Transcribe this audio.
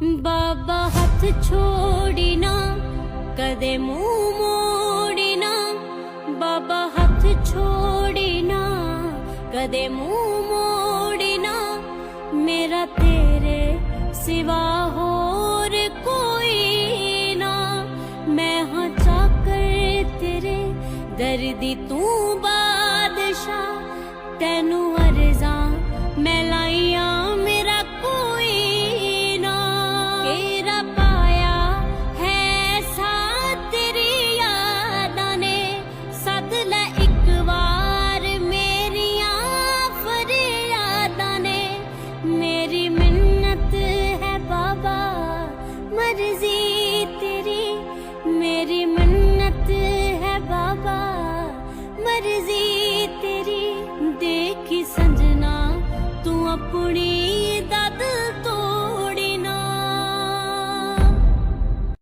बाबा हथ छोड़ी ना कदे मुंह मोड़ी ना, बाबा हथ छोड़ी ना कदे मुंह मोड़ी ना, मेरा तेरे सिवा होर कोई ना। मैं हाँ चाकर तेरे दर्दी तू